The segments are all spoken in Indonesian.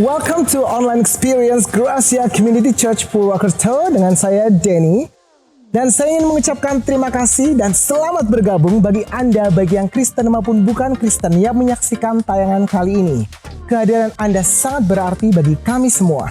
welcome to online experience Gracia Community Church Purwokerto dengan saya Denny. Dan saya ingin mengucapkan terima kasih dan selamat bergabung bagi Anda bagi yang Kristen maupun bukan Kristen yang menyaksikan tayangan kali ini. Kehadiran Anda sangat berarti bagi kami semua.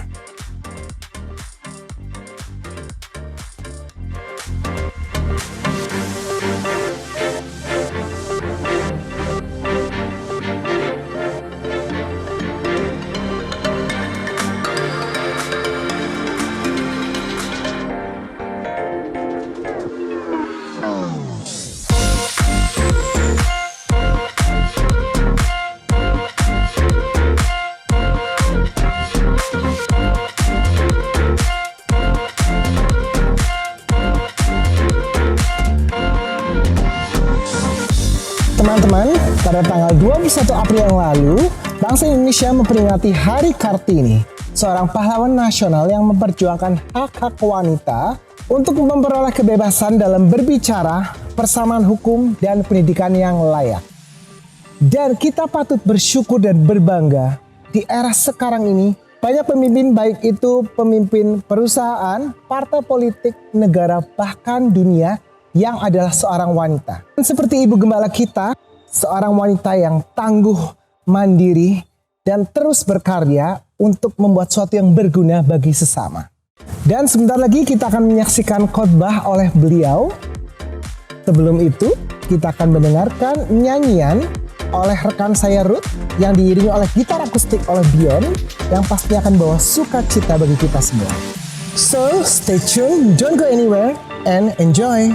Teman-teman, pada tanggal 21 April yang lalu, bangsa Indonesia memperingati Hari Kartini, seorang pahlawan nasional yang memperjuangkan hak-hak wanita untuk memperoleh kebebasan dalam berbicara, persamaan hukum, dan pendidikan yang layak. Dan kita patut bersyukur dan berbangga di era sekarang ini, banyak pemimpin baik itu pemimpin perusahaan, partai politik, negara, bahkan dunia yang adalah seorang wanita. Dan seperti Ibu Gembala kita, seorang wanita yang tangguh, mandiri, dan terus berkarya untuk membuat sesuatu yang berguna bagi sesama. Dan sebentar lagi kita akan menyaksikan khotbah oleh beliau. Sebelum itu, kita akan mendengarkan nyanyian oleh rekan saya Ruth yang diiringi oleh gitar akustik oleh Bion yang pastinya akan bawa sukacita bagi kita semua. So, stay tuned, don't go anywhere, and enjoy!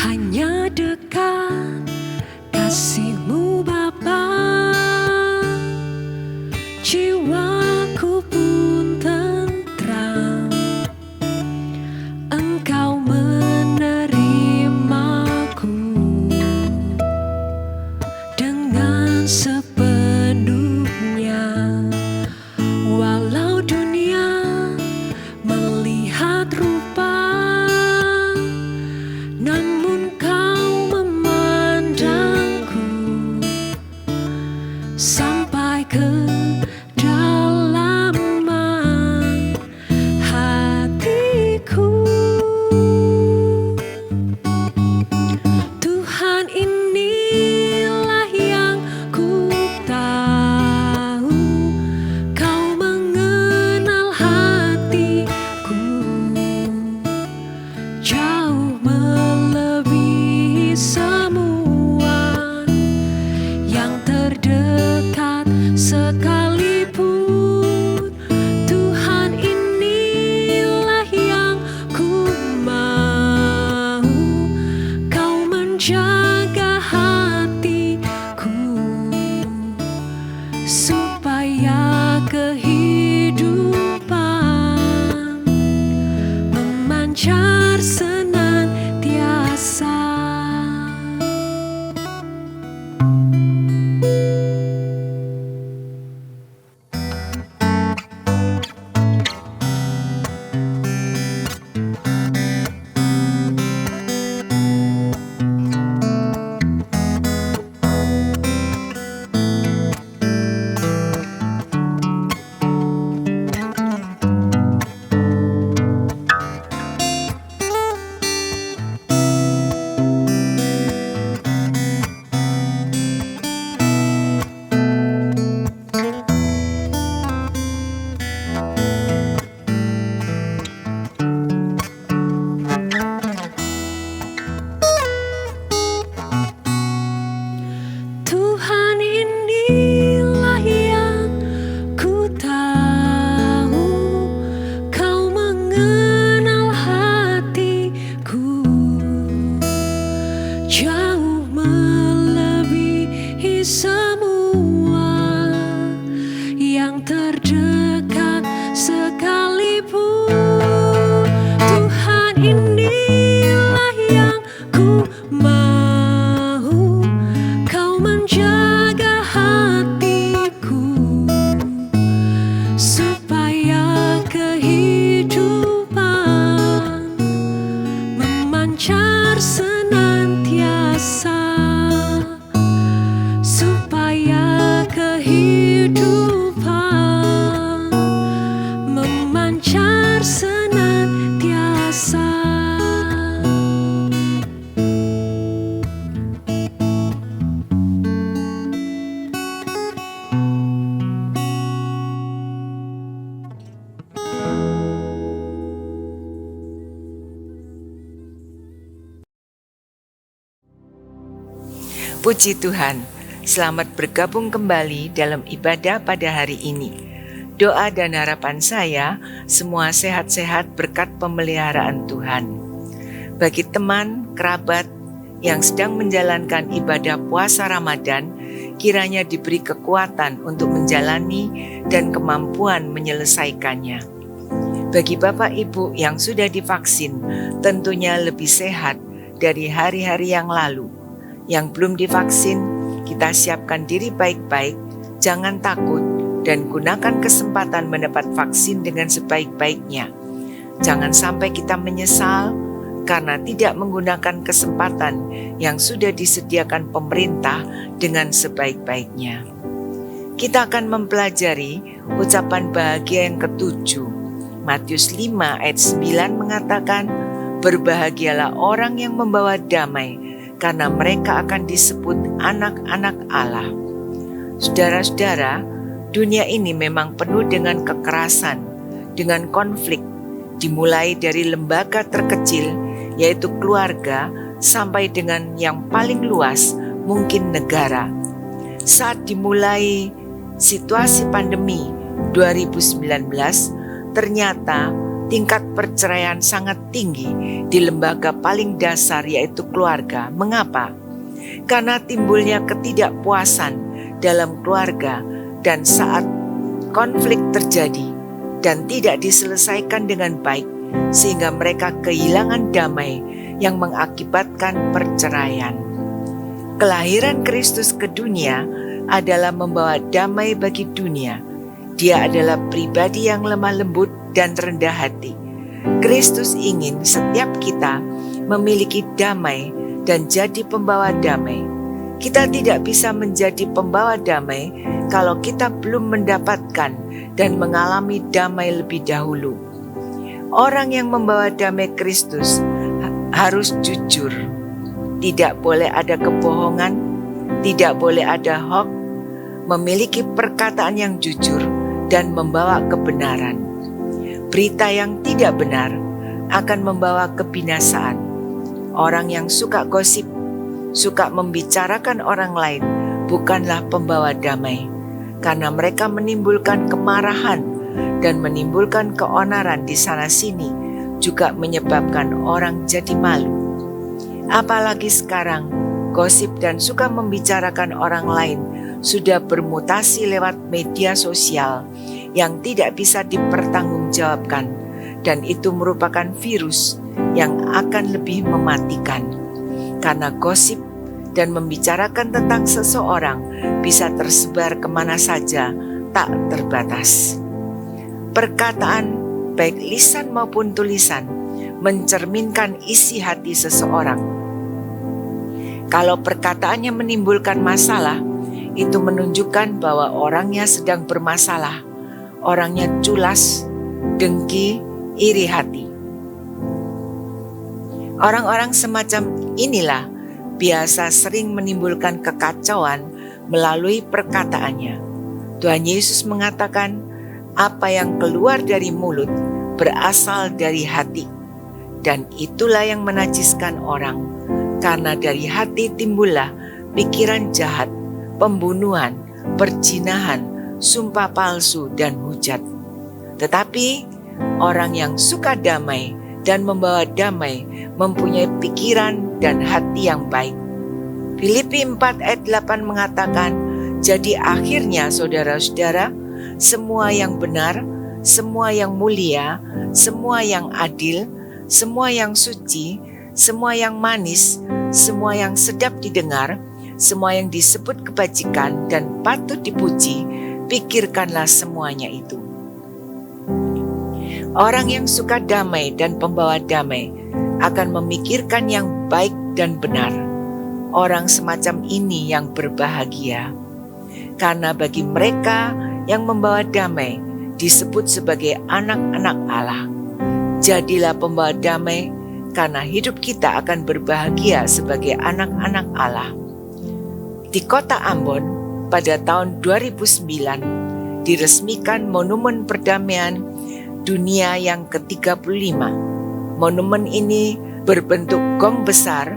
Hanya dekat kasih-Mu Bapa, jiwaku pun tentram. Engkau menerimaku dengan sepenuhnya, walau dunia melihat rupa, namun Kau memandangku sampai ke dalaman hatiku. Tuhan, inilah yang ku tahu, Kau mengenal hatiku jauh melebihi semua yang terdekat sekalipun. Tuhan, inilah yang ku mau, Kau menjaga hatiku supaya kehidupan memancar senantiasa. Tuhan, inilah yang ku tahu, Kau mengenal hatiku jauh melebihi semua yang terdekat sekalipun. Tuhan, inilah yang menjaga hatiku supaya kehidupan memancar senantiasa, supaya kehidupan memancar senantiasa. Puji Tuhan, selamat bergabung kembali dalam ibadah pada hari ini. Doa dan harapan saya, semua sehat-sehat berkat pemeliharaan Tuhan. Bagi teman, kerabat yang sedang menjalankan ibadah puasa Ramadan, kiranya diberi kekuatan untuk menjalani dan kemampuan menyelesaikannya. Bagi Bapak Ibu yang sudah divaksin, tentunya lebih sehat dari hari-hari yang lalu. Yang belum divaksin, kita siapkan diri baik-baik, jangan takut, dan gunakan kesempatan mendapat vaksin dengan sebaik-baiknya. Jangan sampai kita menyesal karena tidak menggunakan kesempatan yang sudah disediakan pemerintah dengan sebaik-baiknya. Kita akan mempelajari ucapan bahagia yang ketujuh. Matius 5 ayat 9 mengatakan, "Berbahagialah orang yang membawa damai, karena mereka akan disebut anak-anak Allah." Saudara-saudara, dunia ini memang penuh dengan kekerasan, dengan konflik, dimulai dari lembaga terkecil, yaitu keluarga, sampai dengan yang paling luas, mungkin negara. Saat dimulai situasi pandemi 2019, ternyata tingkat perceraian sangat tinggi di lembaga paling dasar, yaitu keluarga. Mengapa? Karena timbulnya ketidakpuasan dalam keluarga, dan saat konflik terjadi dan tidak diselesaikan dengan baik, sehingga mereka kehilangan damai yang mengakibatkan perceraian. Kelahiran Kristus ke dunia adalah membawa damai bagi dunia. Dia adalah pribadi yang lemah lembut dan rendah hati. Kristus ingin setiap kita memiliki damai dan jadi pembawa damai. Kita tidak bisa menjadi pembawa damai kalau kita belum mendapatkan dan mengalami damai lebih dahulu. Orang yang membawa damai Kristus harus jujur. Tidak boleh ada kebohongan, tidak boleh ada hoax, memiliki perkataan yang jujur dan membawa kebenaran. Berita yang tidak benar akan membawa kebinasaan. Orang yang suka gosip, suka membicarakan orang lain, bukanlah pembawa damai, karena mereka menimbulkan kemarahan dan menimbulkan keonaran di sana-sini, juga menyebabkan orang jadi malu. Apalagi sekarang, gosip dan suka membicarakan orang lain sudah bermutasi lewat media sosial yang tidak bisa dipertanggungjawabkan, dan itu merupakan virus yang akan lebih mematikan. Karena gosip dan membicarakan tentang seseorang bisa tersebar kemana saja, tak terbatas. Perkataan, baik lisan maupun tulisan, mencerminkan isi hati seseorang. Kalau perkataannya menimbulkan masalah, itu menunjukkan bahwa orangnya sedang bermasalah. Orangnya culas, dengki, iri hati. Orang-orang semacam inilah biasa sering menimbulkan kekacauan melalui perkataannya. Tuhan Yesus mengatakan, apa yang keluar dari mulut berasal dari hati, dan itulah yang menajiskan orang. Karena dari hati timbullah pikiran jahat, pembunuhan, perzinahan, sumpah palsu, dan hujat. Tetapi orang yang suka damai dan membawa damai mempunyai pikiran dan hati yang baik. Filipi 4 ayat 8 mengatakan, jadi akhirnya saudara-saudara, semua yang benar, semua yang mulia, semua yang adil, semua yang suci, semua yang manis, semua yang sedap didengar, semua yang disebut kebajikan dan patut dipuji, pikirkanlah semuanya itu. Orang yang suka damai dan pembawa damai akan memikirkan yang baik dan benar. Orang semacam ini yang berbahagia. Karena bagi mereka yang membawa damai disebut sebagai anak-anak Allah. Jadilah pembawa damai, karena hidup kita akan berbahagia sebagai anak-anak Allah. Di kota Ambon pada tahun 2009 diresmikan Monumen Perdamaian Dunia yang ke-35. Monumen ini berbentuk gong besar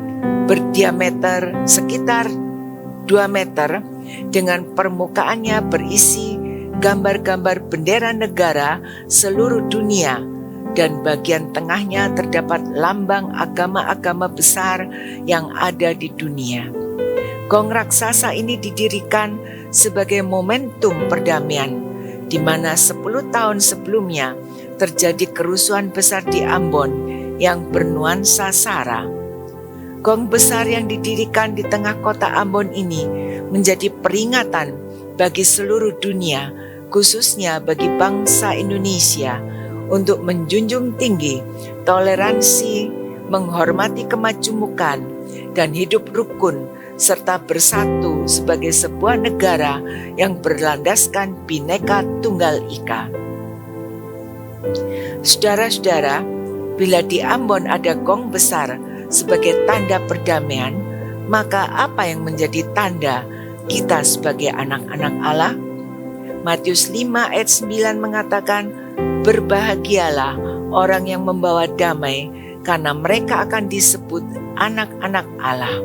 berdiameter sekitar 2 meter dengan permukaannya berisi gambar-gambar bendera negara seluruh dunia, dan bagian tengahnya terdapat lambang agama-agama besar yang ada di dunia. Gong raksasa ini didirikan sebagai momentum perdamaian, di mana 10 tahun sebelumnya terjadi kerusuhan besar di Ambon yang bernuansa SARA. Gong besar yang didirikan di tengah kota Ambon ini menjadi peringatan bagi seluruh dunia, khususnya bagi bangsa Indonesia, untuk menjunjung tinggi toleransi, menghormati kemajumukan, dan hidup rukun serta bersatu sebagai sebuah negara yang berlandaskan Bhinneka Tunggal Ika. Saudara-saudara, bila di Ambon ada gong besar sebagai tanda perdamaian, maka apa yang menjadi tanda kita sebagai anak-anak Allah? Matius 5 ayat 9 mengatakan, berbahagialah orang yang membawa damai, karena mereka akan disebut anak-anak Allah.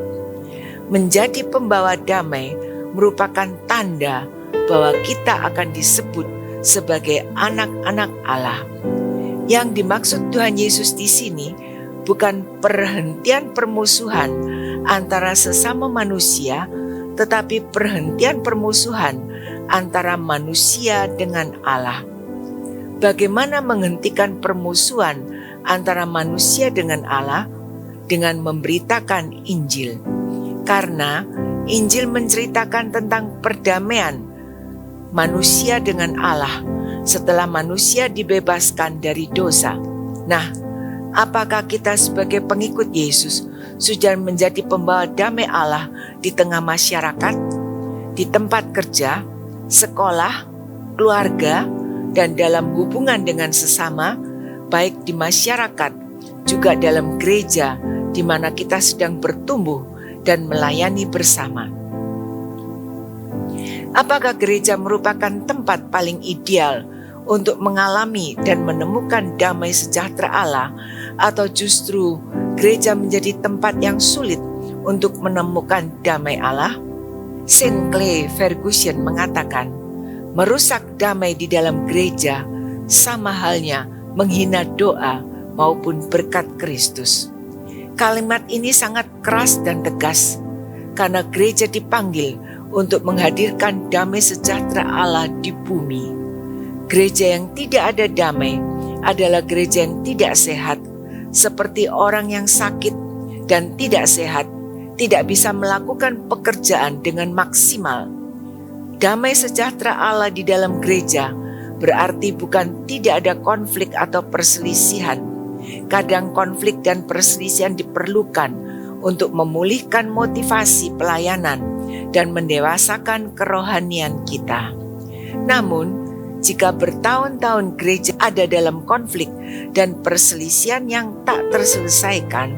Menjadi pembawa damai merupakan tanda bahwa kita akan disebut sebagai anak-anak Allah. Yang dimaksud Tuhan Yesus di sini bukan perhentian permusuhan antara sesama manusia, tetapi perhentian permusuhan antara manusia dengan Allah. Bagaimana menghentikan permusuhan antara manusia dengan Allah? Dengan memberitakan Injil. Karena Injil menceritakan tentang perdamaian manusia dengan Allah setelah manusia dibebaskan dari dosa. Nah, apakah kita sebagai pengikut Yesus sudah menjadi pembawa damai Allah di tengah masyarakat, di tempat kerja, sekolah, keluarga, dan dalam hubungan dengan sesama, baik di masyarakat, juga dalam gereja, di mana kita sedang bertumbuh dan melayani bersama? Apakah gereja merupakan tempat paling ideal untuk mengalami dan menemukan damai sejahtera Allah, atau justru gereja menjadi tempat yang sulit untuk menemukan damai Allah? Sinclair Ferguson mengatakan, merusak damai di dalam gereja sama halnya menghina doa maupun berkat Kristus. Kalimat ini sangat keras dan tegas, karena gereja dipanggil untuk menghadirkan damai sejahtera Allah di bumi. Gereja yang tidak ada damai adalah gereja yang tidak sehat, seperti orang yang sakit dan tidak sehat, tidak bisa melakukan pekerjaan dengan maksimal. Damai sejahtera Allah di dalam gereja berarti bukan tidak ada konflik atau perselisihan. Kadang konflik dan perselisihan diperlukan untuk memulihkan motivasi pelayanan dan mendewasakan kerohanian kita. Namun, jika bertahun-tahun gereja ada dalam konflik dan perselisihan yang tak terselesaikan,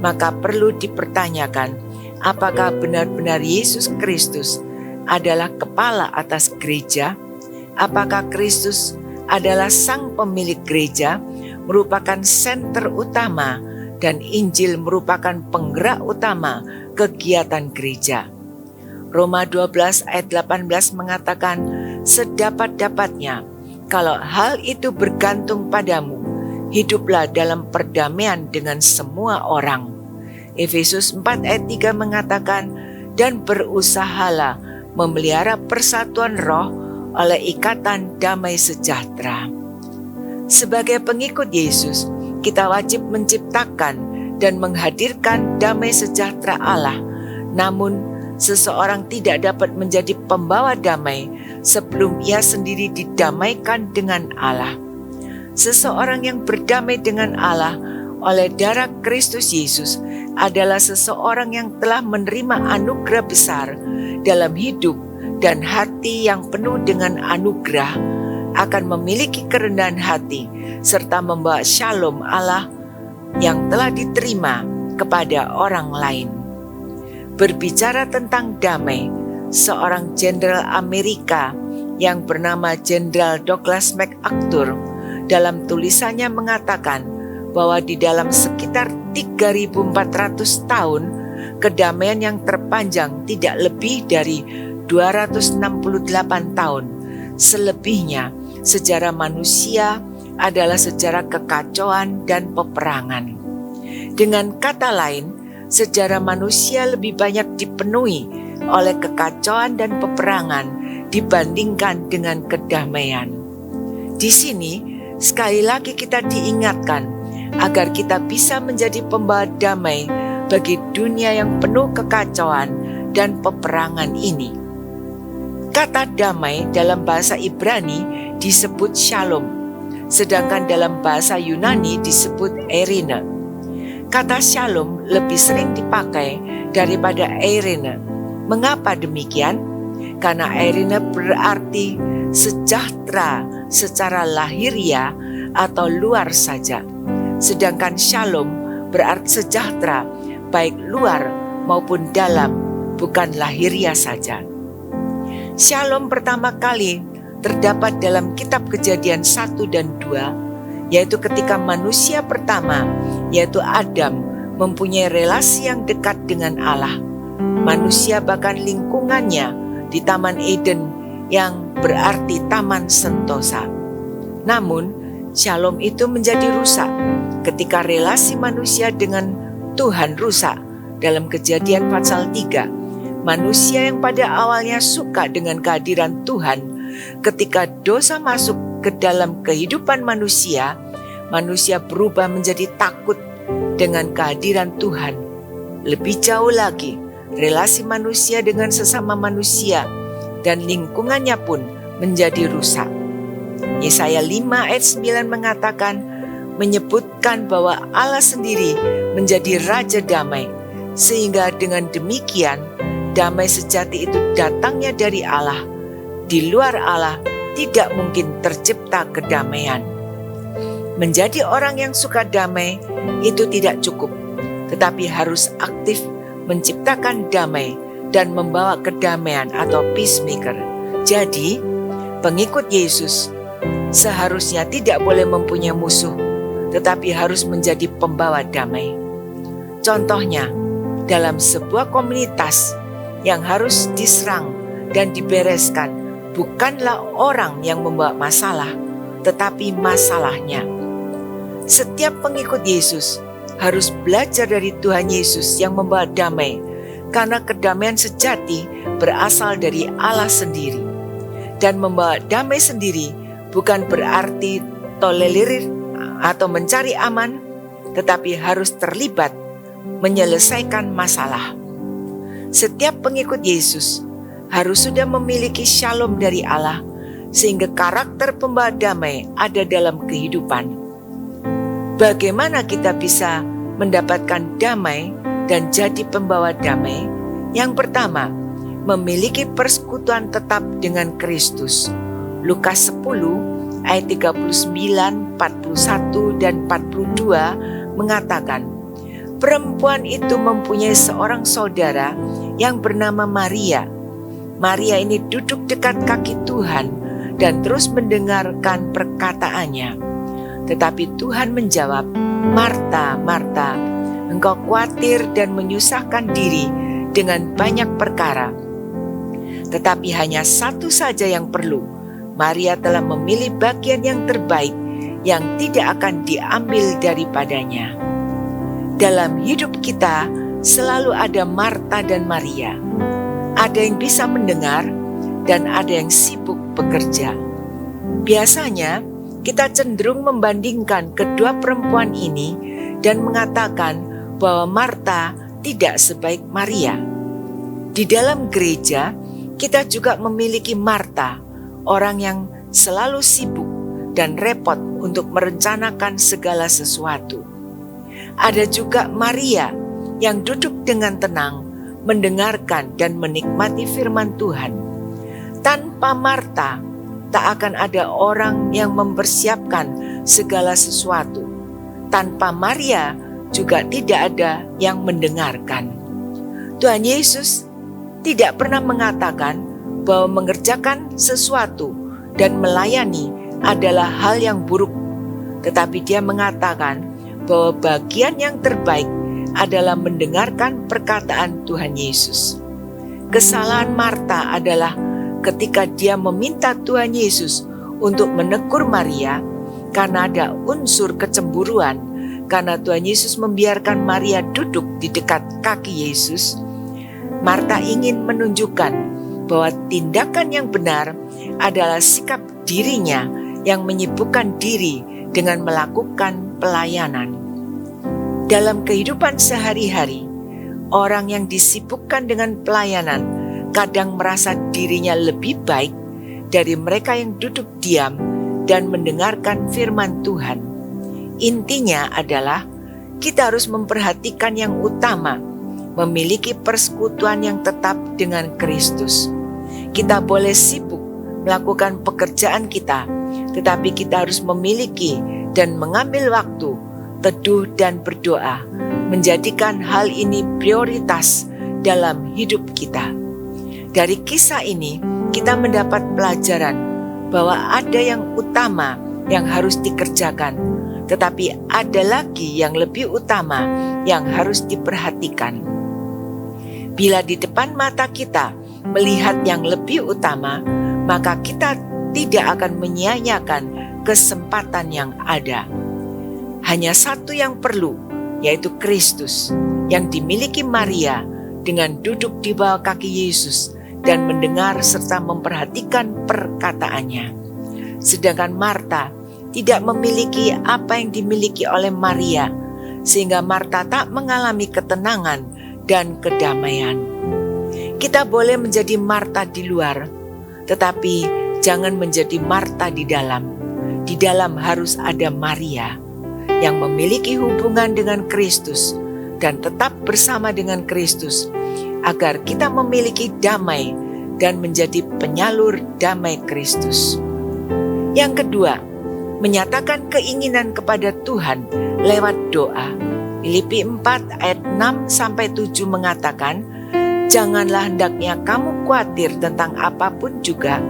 maka perlu dipertanyakan, apakah benar-benar Yesus Kristus adalah kepala atas gereja? Apakah Kristus adalah sang pemilik gereja, merupakan senter utama, dan Injil merupakan penggerak utama kegiatan gereja? Roma 12 ayat 18 mengatakan, sedapat-dapatnya, kalau hal itu bergantung padamu, hiduplah dalam perdamaian dengan semua orang. Efesus 4 ayat 3 mengatakan, dan berusahalah memelihara persatuan roh oleh ikatan damai sejahtera. Sebagai pengikut Yesus, kita wajib menciptakan dan menghadirkan damai sejahtera Allah. Namun, seseorang tidak dapat menjadi pembawa damai sebelum ia sendiri didamaikan dengan Allah. Seseorang yang berdamai dengan Allah oleh darah Kristus Yesus adalah seseorang yang telah menerima anugerah besar dalam hidup dan hati yang penuh dengan anugerah, akan memiliki kerendahan hati serta membawa shalom Allah yang telah diterima kepada orang lain. Berbicara tentang damai, seorang jenderal Amerika yang bernama Jenderal Douglas MacArthur dalam tulisannya mengatakan bahwa di dalam sekitar 3.400 tahun, kedamaian yang terpanjang tidak lebih dari 268 tahun. Selebihnya, sejarah manusia adalah sejarah kekacauan dan peperangan. Dengan kata lain, sejarah manusia lebih banyak dipenuhi oleh kekacauan dan peperangan dibandingkan dengan kedamaian. Di sini, sekali lagi kita diingatkan agar kita bisa menjadi pembawa damai bagi dunia yang penuh kekacauan dan peperangan ini. Kata damai dalam bahasa Ibrani disebut shalom, sedangkan dalam bahasa Yunani disebut eirene. Kata shalom lebih sering dipakai daripada eirene. Mengapa demikian? Karena eirene berarti sejahtera secara lahiriah atau luar saja, sedangkan shalom berarti sejahtera baik luar maupun dalam, bukan lahiriah saja. Shalom pertama kali terdapat dalam kitab Kejadian 1 dan 2, yaitu ketika manusia pertama, yaitu Adam, mempunyai relasi yang dekat dengan Allah. Manusia bahkan lingkungannya di Taman Eden yang berarti taman sentosa. Namun, shalom itu menjadi rusak ketika relasi manusia dengan Tuhan rusak. Dalam Kejadian pasal 3, manusia yang pada awalnya suka dengan kehadiran Tuhan, ketika dosa masuk ke dalam kehidupan manusia, manusia berubah menjadi takut dengan kehadiran Tuhan. Lebih jauh lagi, relasi manusia dengan sesama manusia dan lingkungannya pun menjadi rusak. Yesaya 5 ayat 9 mengatakan, menyebutkan bahwa Allah sendiri menjadi Raja Damai, sehingga dengan demikian damai sejati itu datangnya dari Allah. Di luar Allah tidak mungkin tercipta kedamaian. Menjadi orang yang suka damai itu tidak cukup, tetapi harus aktif menciptakan damai dan membawa kedamaian atau peacemaker. Jadi, pengikut Yesus seharusnya tidak boleh mempunyai musuh, tetapi harus menjadi pembawa damai. Contohnya, dalam sebuah komunitas yang harus diserang dan dibereskan bukanlah orang yang membawa masalah, tetapi masalahnya. Setiap pengikut Yesus harus belajar dari Tuhan Yesus yang membawa damai, karena kedamaian sejati berasal dari Allah sendiri. Dan membawa damai sendiri bukan berarti tolerir atau mencari aman, tetapi harus terlibat menyelesaikan masalah. Setiap pengikut Yesus harus sudah memiliki shalom dari Allah, sehingga karakter pembawa damai ada dalam kehidupan. Bagaimana kita bisa mendapatkan damai dan jadi pembawa damai? Yang pertama, memiliki persekutuan tetap dengan Kristus. Lukas 10 ayat 39, 41 dan 42 mengatakan, perempuan itu mempunyai seorang saudara yang bernama Maria. Maria ini duduk dekat kaki Tuhan dan terus mendengarkan perkataannya. Tetapi Tuhan menjawab, Marta, Marta, engkau khawatir dan menyusahkan diri dengan banyak perkara. Tetapi hanya satu saja yang perlu. Maria telah memilih bagian yang terbaik yang tidak akan diambil daripadanya. Dalam hidup kita selalu ada Marta dan Maria. Ada yang bisa mendengar dan ada yang sibuk bekerja. Biasanya kita cenderung membandingkan kedua perempuan ini dan mengatakan bahwa Marta tidak sebaik Maria. Di dalam gereja, kita juga memiliki Marta, orang yang selalu sibuk dan repot untuk merencanakan segala sesuatu. Ada juga Maria yang duduk dengan tenang, mendengarkan dan menikmati firman Tuhan. Tanpa Marta, tak akan ada orang yang mempersiapkan segala sesuatu. Tanpa Maria, juga tidak ada yang mendengarkan. Tuhan Yesus tidak pernah mengatakan bahwa mengerjakan sesuatu dan melayani adalah hal yang buruk, tetapi Dia mengatakan bahwa bagian yang terbaik adalah mendengarkan perkataan Tuhan Yesus. Kesalahan Marta adalah ketika dia meminta Tuhan Yesus untuk menegur Maria karena ada unsur kecemburuan, karena Tuhan Yesus membiarkan Maria duduk di dekat kaki Yesus. Marta ingin menunjukkan bahwa tindakan yang benar adalah sikap dirinya yang menyibukkan diri dengan melakukan pelayanan. Dalam kehidupan sehari-hari, orang yang disibukkan dengan pelayanan kadang merasa dirinya lebih baik dari mereka yang duduk diam dan mendengarkan firman Tuhan. Intinya adalah kita harus memperhatikan yang utama, memiliki persekutuan yang tetap dengan Kristus. Kita boleh sibuk melakukan pekerjaan kita, tetapi kita harus memiliki dan mengambil waktu teduh dan berdoa, menjadikan hal ini prioritas dalam hidup kita. Dari kisah ini, kita mendapat pelajaran bahwa ada yang utama yang harus dikerjakan, tetapi ada lagi yang lebih utama yang harus diperhatikan. Bila di depan mata kita melihat yang lebih utama, maka kita tidak akan menyia-nyiakan kesempatan yang ada. Hanya satu yang perlu, yaitu Kristus, yang dimiliki Maria dengan duduk di bawah kaki Yesus dan mendengar serta memperhatikan perkataannya. Sedangkan Marta tidak memiliki apa yang dimiliki oleh Maria, sehingga Marta tak mengalami ketenangan dan kedamaian. Kita boleh menjadi Marta di luar, tetapi jangan menjadi Marta di dalam. Di dalam harus ada Maria yang memiliki hubungan dengan Kristus dan tetap bersama dengan Kristus, agar kita memiliki damai dan menjadi penyalur damai Kristus. Yang kedua, menyatakan keinginan kepada Tuhan lewat doa. Filipi 4 ayat 6-7 mengatakan, janganlah hendaknya kamu khawatir tentang apapun juga,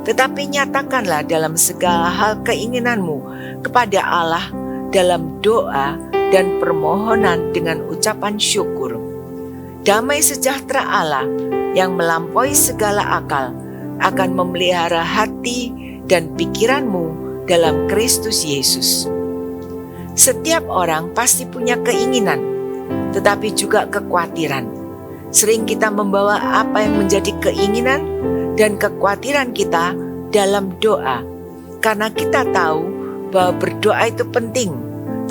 tetapi nyatakanlah dalam segala hal keinginanmu kepada Allah dalam doa dan permohonan dengan ucapan syukur. Damai sejahtera Allah yang melampaui segala akal akan memelihara hati dan pikiranmu dalam Kristus Yesus. Setiap orang pasti punya keinginan, tetapi juga kekhawatiran. Sering kita membawa apa yang menjadi keinginan dan kekhawatiran kita dalam doa, karena kita tahu bahwa berdoa itu penting,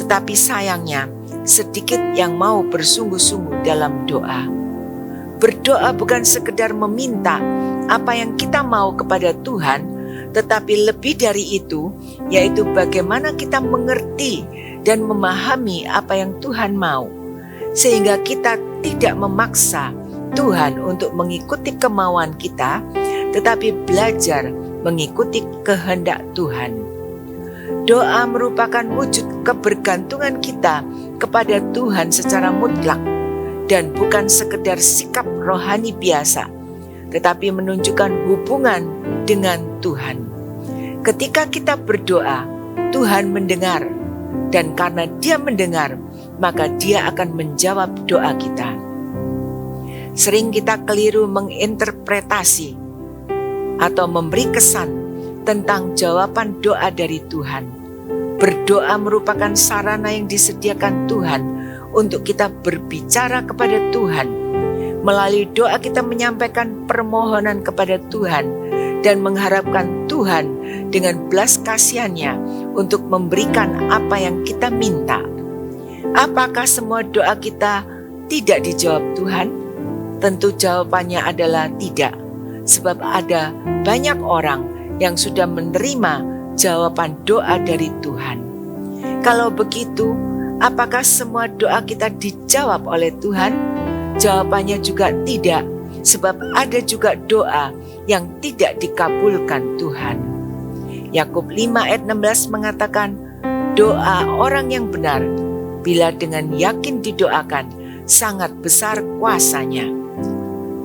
tetapi sayangnya sedikit yang mau bersungguh-sungguh dalam doa. Berdoa bukan sekedar meminta apa yang kita mau kepada Tuhan, tetapi lebih dari itu, yaitu bagaimana kita mengerti dan memahami apa yang Tuhan mau, sehingga kita tidak memaksa Tuhan untuk mengikuti kemauan kita, tetapi belajar mengikuti kehendak Tuhan. Doa merupakan wujud kebergantungan kita kepada Tuhan secara mutlak dan bukan sekedar sikap rohani biasa, tetapi menunjukkan hubungan dengan Tuhan. Ketika kita berdoa, Tuhan mendengar, dan karena Dia mendengar, maka Dia akan menjawab doa kita. Sering kita keliru menginterpretasi atau memberi kesan tentang jawaban doa dari Tuhan. Berdoa merupakan sarana yang disediakan Tuhan untuk kita berbicara kepada Tuhan. Melalui doa kita menyampaikan permohonan kepada Tuhan dan mengharapkan Tuhan dengan belas kasihan-Nya untuk memberikan apa yang kita minta. Apakah semua doa kita tidak dijawab Tuhan? Tentu jawabannya adalah tidak, sebab ada banyak orang yang sudah menerima jawaban doa dari Tuhan. Kalau begitu, apakah semua doa kita dijawab oleh Tuhan? Jawabannya juga tidak, sebab ada juga doa yang tidak dikabulkan Tuhan. Yakub 5 ayat 16 mengatakan, doa orang yang benar, bila dengan yakin didoakan, sangat besar kuasanya.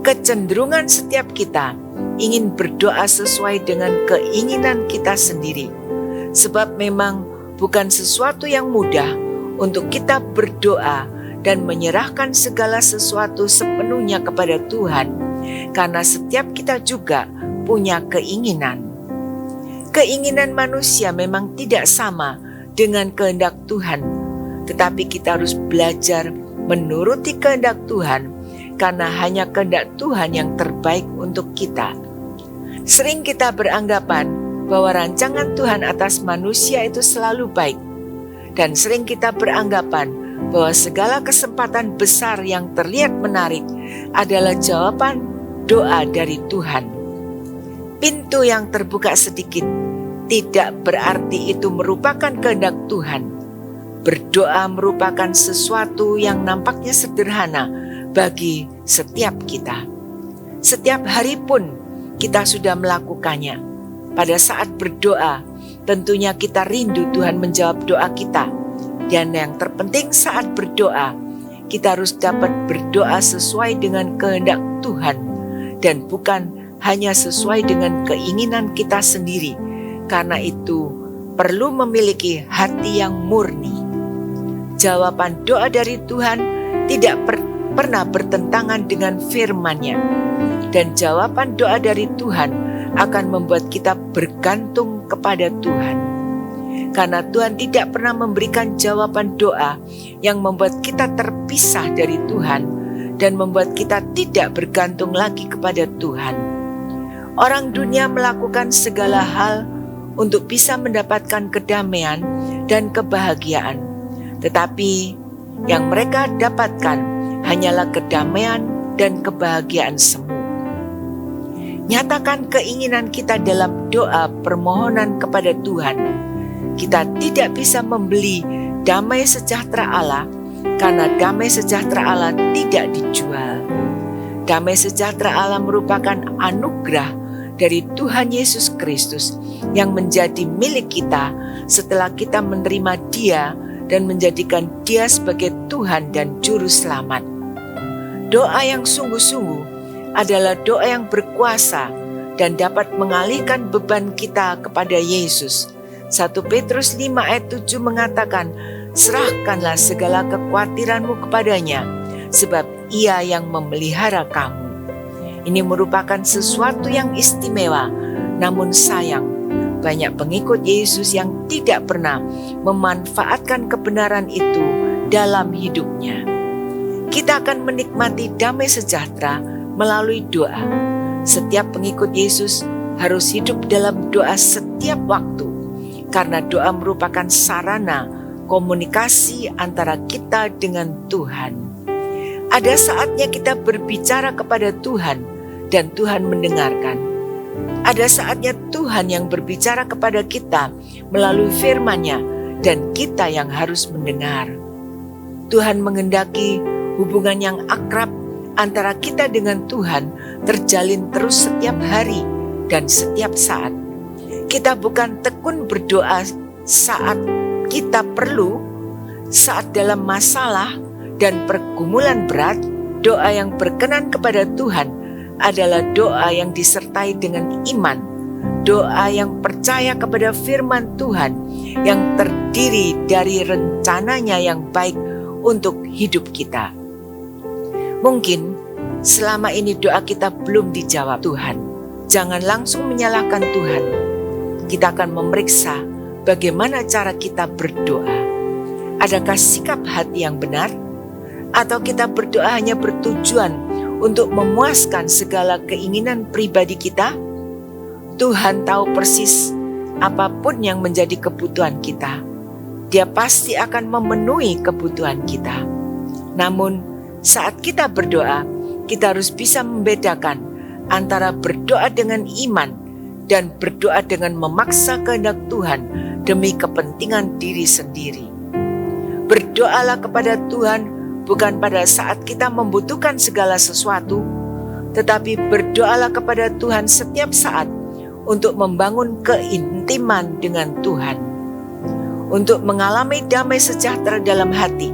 Kecenderungan setiap kita ingin berdoa sesuai dengan keinginan kita sendiri. Sebab memang bukan sesuatu yang mudah untuk kita berdoa dan menyerahkan segala sesuatu sepenuhnya kepada Tuhan. Karena setiap kita juga punya keinginan. Keinginan manusia memang tidak sama dengan kehendak Tuhan. Tetapi kita harus belajar menuruti kehendak Tuhan. Karena hanya kehendak Tuhan yang terbaik untuk kita. Sering kita beranggapan bahwa rancangan Tuhan atas manusia itu selalu baik. Dan sering kita beranggapan bahwa segala kesempatan besar yang terlihat menarik adalah jawaban doa dari Tuhan. Pintu yang terbuka sedikit tidak berarti itu merupakan kehendak Tuhan. Berdoa merupakan sesuatu yang nampaknya sederhana bagi setiap kita. Setiap hari pun kita sudah melakukannya. Pada saat berdoa, tentunya kita rindu Tuhan menjawab doa kita. Dan yang terpenting saat berdoa, kita harus dapat berdoa sesuai dengan kehendak Tuhan dan bukan hanya sesuai dengan keinginan kita sendiri. Karena itu perlu memiliki hati yang murni. Jawaban doa dari Tuhan tidak pernah bertentangan dengan firman-Nya. Dan jawaban doa dari Tuhan akan membuat kita bergantung kepada Tuhan. Karena Tuhan tidak pernah memberikan jawaban doa yang membuat kita terpisah dari Tuhan dan membuat kita tidak bergantung lagi kepada Tuhan. Orang dunia melakukan segala hal untuk bisa mendapatkan kedamaian dan kebahagiaan. Tetapi yang mereka dapatkan hanyalah kedamaian dan kebahagiaan semu. Nyatakan keinginan kita dalam doa permohonan kepada Tuhan. Kita tidak bisa membeli damai sejahtera Allah karena damai sejahtera Allah tidak dijual. Damai sejahtera Allah merupakan anugerah dari Tuhan Yesus Kristus yang menjadi milik kita setelah kita menerima Dia dan menjadikan Dia sebagai Tuhan dan Juru Selamat. Doa yang sungguh-sungguh adalah doa yang berkuasa dan dapat mengalihkan beban kita kepada Yesus. 1 Petrus 5 ayat 7 mengatakan, serahkanlah segala kekhawatiranmu kepadanya, sebab Ia yang memelihara kamu. Ini merupakan sesuatu yang istimewa, namun sayang, banyak pengikut Yesus yang tidak pernah memanfaatkan kebenaran itu dalam hidupnya. Kita akan menikmati damai sejahtera melalui doa. Setiap pengikut Yesus harus hidup dalam doa setiap waktu, karena doa merupakan sarana komunikasi antara kita dengan Tuhan. Ada saatnya kita berbicara kepada Tuhan dan Tuhan mendengarkan. Ada saatnya Tuhan yang berbicara kepada kita melalui firman-Nya dan kita yang harus mendengar. Tuhan menghendaki hubungan yang akrab antara kita dengan Tuhan terjalin terus setiap hari dan setiap saat. Kita bukan tekun berdoa saat kita perlu, saat dalam masalah dan pergumulan berat. Doa yang berkenan kepada Tuhan adalah doa yang disertai dengan iman, doa yang percaya kepada firman Tuhan yang terdiri dari rencananya yang baik untuk hidup kita. Mungkin selama ini doa kita belum dijawab Tuhan. Jangan langsung menyalahkan Tuhan. Kita akan memeriksa bagaimana cara kita berdoa. Adakah sikap hati yang benar? Atau kita berdoa hanya bertujuan untuk memuaskan segala keinginan pribadi kita? Tuhan tahu persis apapun yang menjadi kebutuhan kita. Dia pasti akan memenuhi kebutuhan kita. Namun saat kita berdoa, kita harus bisa membedakan antara berdoa dengan iman dan berdoa dengan memaksa kehendak Tuhan demi kepentingan diri sendiri. Berdoalah kepada Tuhan bukan pada saat kita membutuhkan segala sesuatu, tetapi berdoalah kepada Tuhan setiap saat untuk membangun keintiman dengan Tuhan. Untuk mengalami damai sejahtera dalam hati,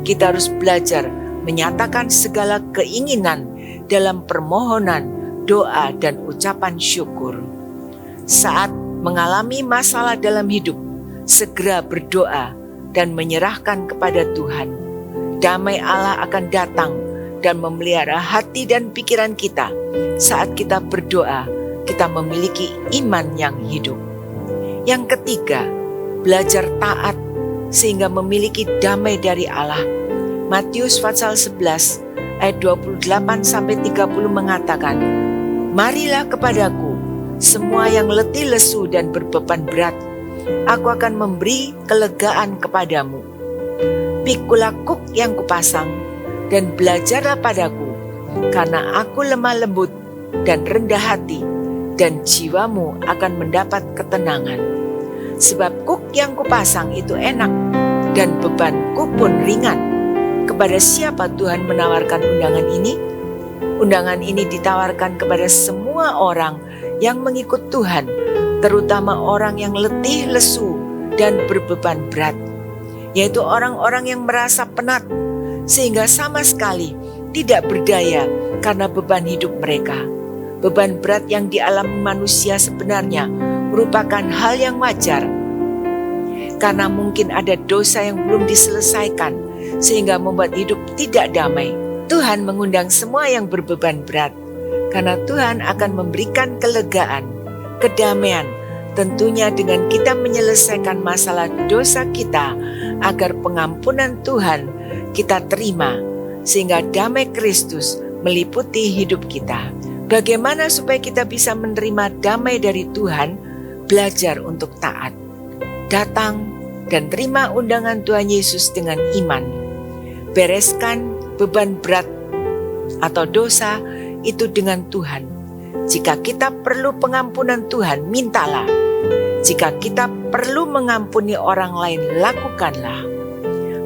kita harus belajar menyatakan segala keinginan dalam permohonan, doa, dan ucapan syukur. Saat mengalami masalah dalam hidup, segera berdoa dan menyerahkan kepada Tuhan. Damai Allah akan datang dan memelihara hati dan pikiran kita. Saat kita berdoa, kita memiliki iman yang hidup. Yang ketiga, belajar taat sehingga memiliki damai dari Allah. Matius pasal 11 ayat 28-30 mengatakan, "Marilah kepadaku semua yang letih lesu dan berbeban berat, aku akan memberi kelegaan kepadamu. Pikulah kuk yang kupasang dan belajarlah padaku, karena aku lemah lembut dan rendah hati, dan jiwamu akan mendapat ketenangan. Sebab kuk yang kupasang itu enak dan bebanku pun ringan." Kepada siapa Tuhan menawarkan undangan ini? Undangan ini ditawarkan kepada semua orang yang mengikut Tuhan, terutama orang yang letih lesu dan berbeban berat, yaitu orang-orang yang merasa penat sehingga sama sekali tidak berdaya karena beban hidup mereka. Beban berat yang dialami manusia sebenarnya merupakan hal yang wajar, karena mungkin ada dosa yang belum diselesaikan sehingga membuat hidup tidak damai. Tuhan mengundang semua yang berbeban berat, karena Tuhan akan memberikan kelegaan, kedamaian, tentunya dengan kita menyelesaikan masalah dosa kita, agar pengampunan Tuhan kita terima, sehingga damai Kristus meliputi hidup kita. Bagaimana supaya kita bisa menerima damai dari Tuhan? Belajar untuk taat, datang dan terima undangan Tuhan Yesus dengan iman. Bereskan beban berat atau dosa itu dengan Tuhan. Jika kita perlu pengampunan Tuhan, mintalah. Jika kita perlu mengampuni orang lain, lakukanlah.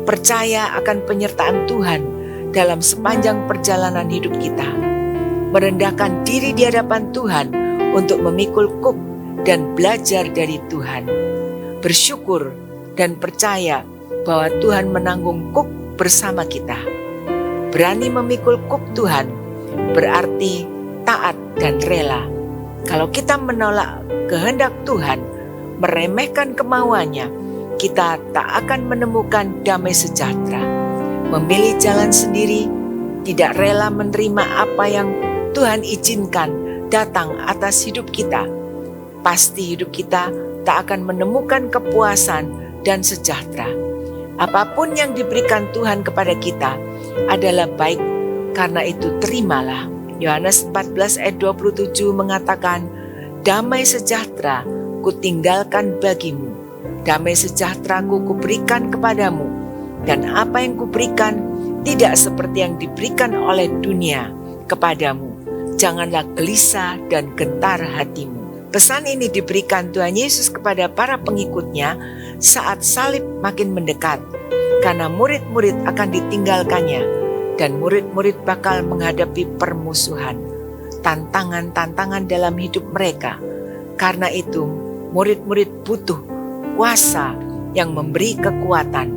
Percaya akan penyertaan Tuhan dalam sepanjang perjalanan hidup kita. Merendahkan diri di hadapan Tuhan untuk memikul kuk dan belajar dari Tuhan. Bersyukur dan percaya bahwa Tuhan menanggung kuk bersama kita. Berani memikul kuk Tuhan berarti taat dan rela. Kalau kita menolak kehendak Tuhan, meremehkan kemauannya, kita tak akan menemukan damai sejahtera. Memilih jalan sendiri, tidak rela menerima apa yang Tuhan izinkan datang atas hidup kita, pasti hidup kita tak akan menemukan kepuasan dan sejahtera. Apapun yang diberikan Tuhan kepada kita adalah baik, karena itu terimalah. Yohanes 14 ayat 27 mengatakan, "Damai sejahtera kutinggalkan bagimu, damai sejahtera kuberikan kepadamu, dan apa yang kuberikan tidak seperti yang diberikan oleh dunia kepadamu. Janganlah gelisah dan gentar hatimu." Pesan ini diberikan Tuhan Yesus kepada para pengikutnya saat salib makin mendekat, karena murid-murid akan ditinggalkannya dan murid-murid bakal menghadapi permusuhan, tantangan-tantangan dalam hidup mereka. Karena itu, murid-murid butuh kuasa yang memberi kekuatan,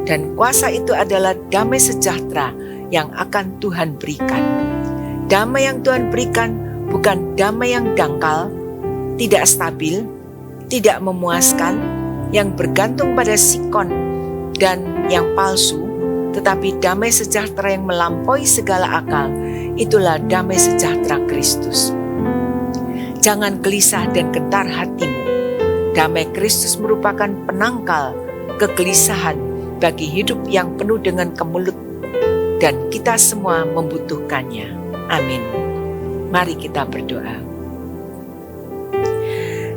dan kuasa itu adalah damai sejahtera yang akan Tuhan berikan. Damai yang Tuhan berikan bukan damai yang dangkal, tidak stabil, tidak memuaskan, yang bergantung pada sikon dan yang palsu, tetapi damai sejahtera yang melampaui segala akal. Itulah damai sejahtera Kristus. Jangan gelisah dan gentar hatimu. Damai Kristus merupakan penangkal kegelisahan bagi hidup yang penuh dengan kemelut, dan kita semua membutuhkannya. Amin. Mari kita berdoa.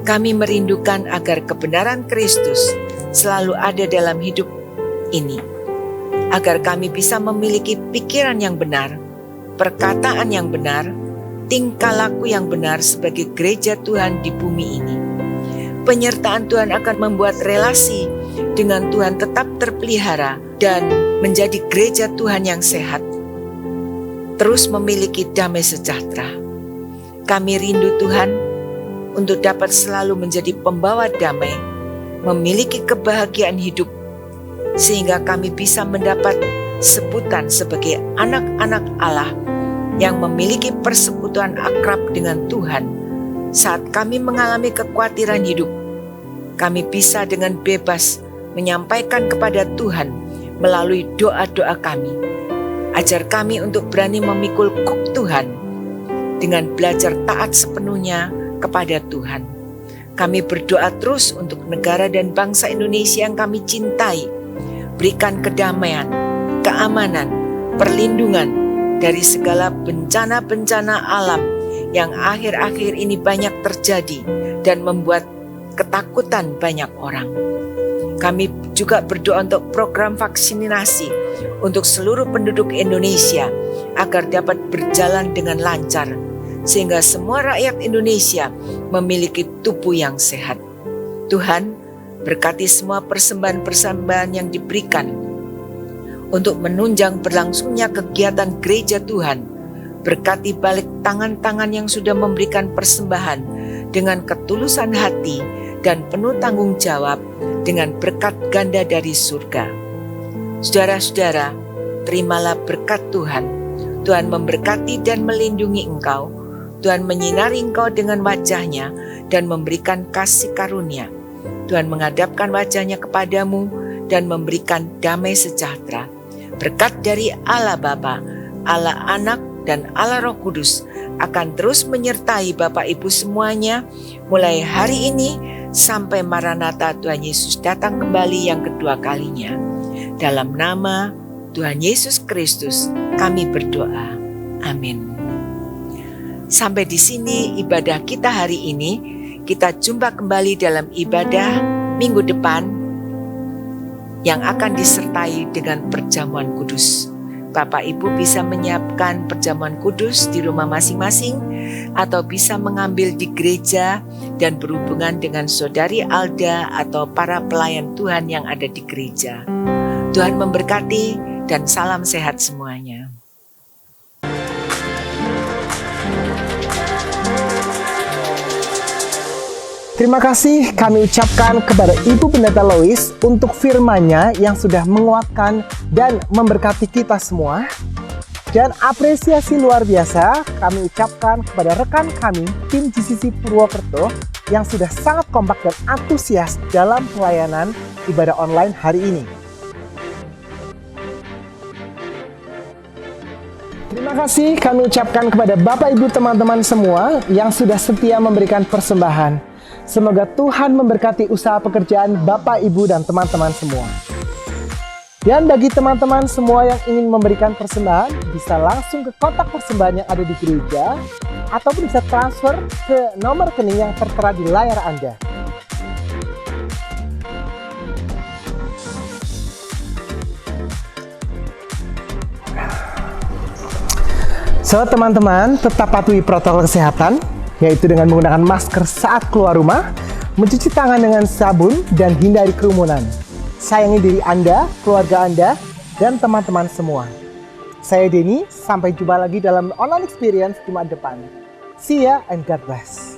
Kami merindukan agar kebenaran Kristus selalu ada dalam hidup ini, agar kami bisa memiliki pikiran yang benar, perkataan yang benar, tingkah laku yang benar sebagai gereja Tuhan di bumi ini. Penyertaan Tuhan akan membuat relasi dengan Tuhan tetap terpelihara dan menjadi gereja Tuhan yang sehat, terus memiliki damai sejahtera. Kami rindu Tuhan untuk dapat selalu menjadi pembawa damai, memiliki kebahagiaan hidup, sehingga kami bisa mendapat sebutan sebagai anak-anak Allah yang memiliki persekutuan akrab dengan Tuhan. Saat kami mengalami kekhawatiran hidup, kami bisa dengan bebas menyampaikan kepada Tuhan melalui doa-doa kami. Ajar kami untuk berani memikul kuk Tuhan dengan belajar taat sepenuhnya kepada Tuhan. Kami berdoa terus untuk negara dan bangsa Indonesia yang kami cintai. Berikan kedamaian, keamanan, perlindungan dari segala bencana-bencana alam yang akhir-akhir ini banyak terjadi dan membuat ketakutan banyak orang. Kami juga berdoa untuk program vaksinasi untuk seluruh penduduk Indonesia agar dapat berjalan dengan lancar, sehingga semua rakyat Indonesia memiliki tubuh yang sehat. Tuhan, berkati semua persembahan-persembahan yang diberikan untuk menunjang berlangsungnya kegiatan gereja Tuhan. Berkati balik tangan-tangan yang sudah memberikan persembahan dengan ketulusan hati dan penuh tanggung jawab dengan berkat ganda dari surga. Saudara-saudara, terimalah berkat Tuhan. Tuhan memberkati dan melindungi engkau. Tuhan menyinari engkau dengan wajah-Nya dan memberikan kasih karunia. Tuhan menghadapkan wajah-Nya kepadamu dan memberikan damai sejahtera. Berkat dari Allah Bapa, Allah Anak, dan Allah Roh Kudus akan terus menyertai Bapak Ibu semuanya mulai hari ini sampai Maranatha Tuhan Yesus datang kembali yang kedua kalinya. Dalam nama Tuhan Yesus Kristus kami berdoa. Amin. Sampai di sini ibadah kita hari ini. Kita jumpa kembali dalam ibadah minggu depan yang akan disertai dengan perjamuan kudus. Bapak Ibu bisa menyiapkan perjamuan kudus di rumah masing-masing atau bisa mengambil di gereja dan berhubungan dengan saudari Alda atau para pelayan Tuhan yang ada di gereja. Tuhan memberkati dan salam sehat semuanya. Terima kasih kami ucapkan kepada Ibu Pendeta Lois untuk firman-Nya yang sudah menguatkan dan memberkati kita semua. Dan apresiasi luar biasa kami ucapkan kepada rekan kami, tim GCC Purwokerto yang sudah sangat kompak dan antusias dalam pelayanan ibadah online hari ini. Terima kasih kami ucapkan kepada Bapak Ibu teman-teman semua yang sudah setia memberikan persembahan. Semoga Tuhan memberkati usaha pekerjaan Bapak, Ibu, dan teman-teman semua. Dan bagi teman-teman semua yang ingin memberikan persembahan, bisa langsung ke kotak persembahan yang ada di gereja, ataupun bisa transfer ke nomor rekening yang tertera di layar Anda. So, teman-teman, tetap patuhi protokol kesehatan, yaitu dengan menggunakan masker saat keluar rumah, mencuci tangan dengan sabun, dan hindari kerumunan. Sayangi diri Anda, keluarga Anda, dan teman-teman semua. Saya Denny, sampai jumpa lagi dalam online experience Jumat depan. See ya and God bless.